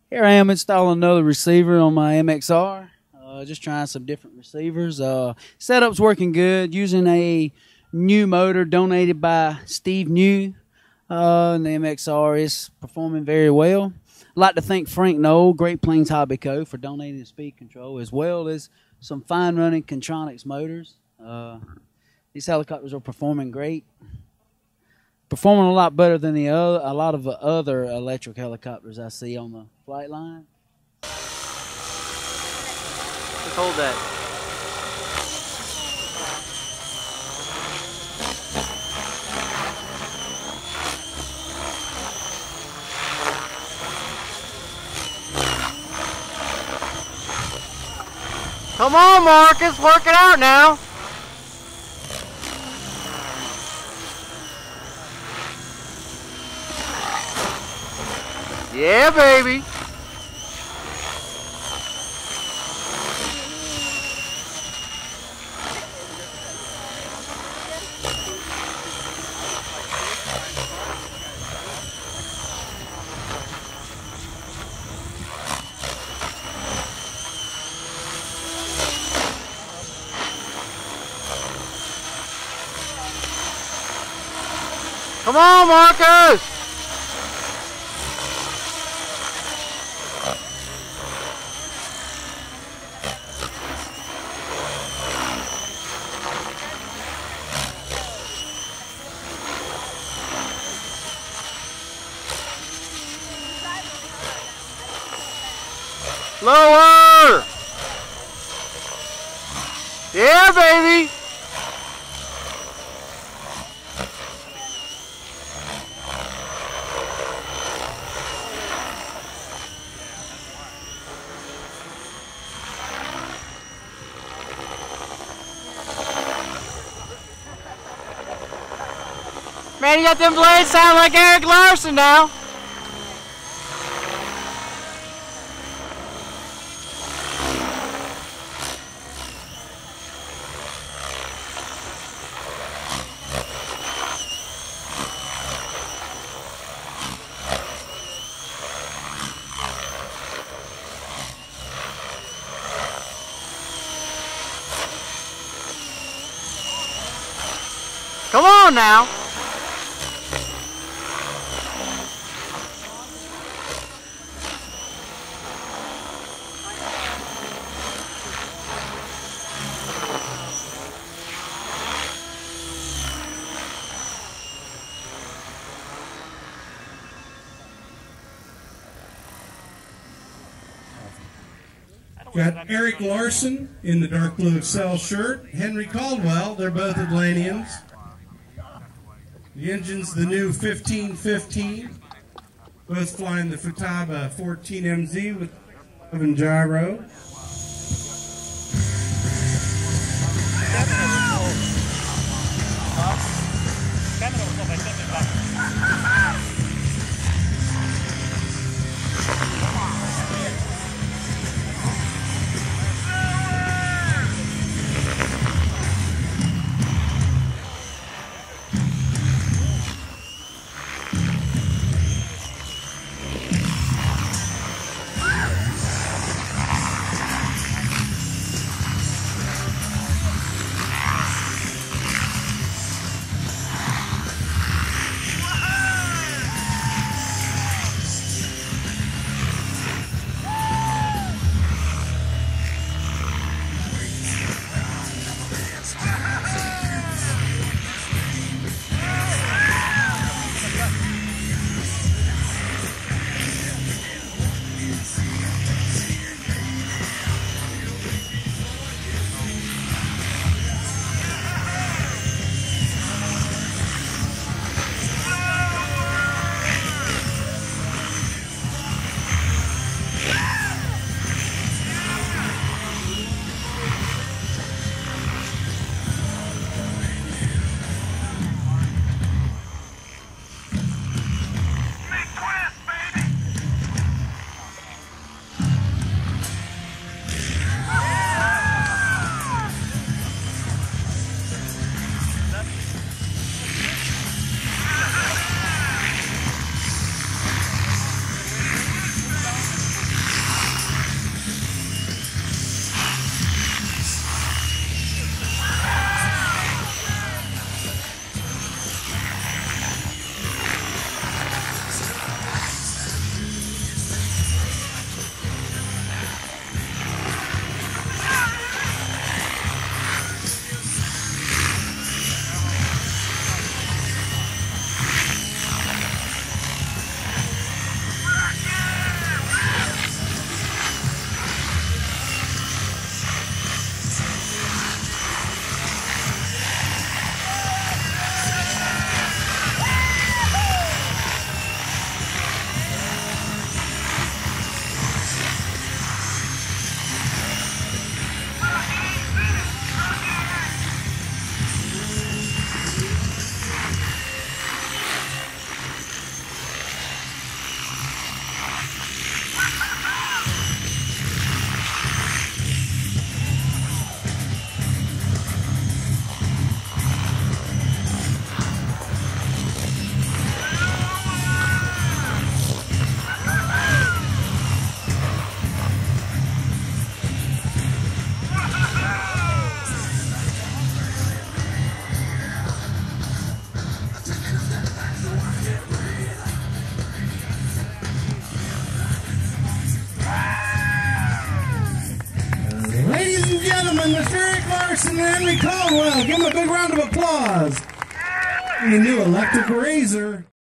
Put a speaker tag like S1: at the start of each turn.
S1: Here I am installing another receiver on my MXR. Just trying some different receivers. Setup's working good. Using a new motor donated by Steve New. And the MXR is performing very well. I'd like to thank Frank Knoll, Great Plains Hobby Co. for donating the speed control, as well as some fine running Contronics motors. These helicopters are performing great. Performing a lot better than a lot of the other electric helicopters I see on the flight line.
S2: Just hold that. Come on, Marcus, work it out now. Yeah, baby. Come on, Marcus! Lower! Yeah, baby! Man, you got them blades sound like Eric Larson now. Come on now.
S3: Got Eric Larson in the dark blue Excel shirt. Henry Caldwell, they're both Atlanteans. The engine's the new 1515. Both flying the Futaba 14MZ with 11 gyro. Larson and Henry Caldwell. Give them a big round of applause. And the new electric razor.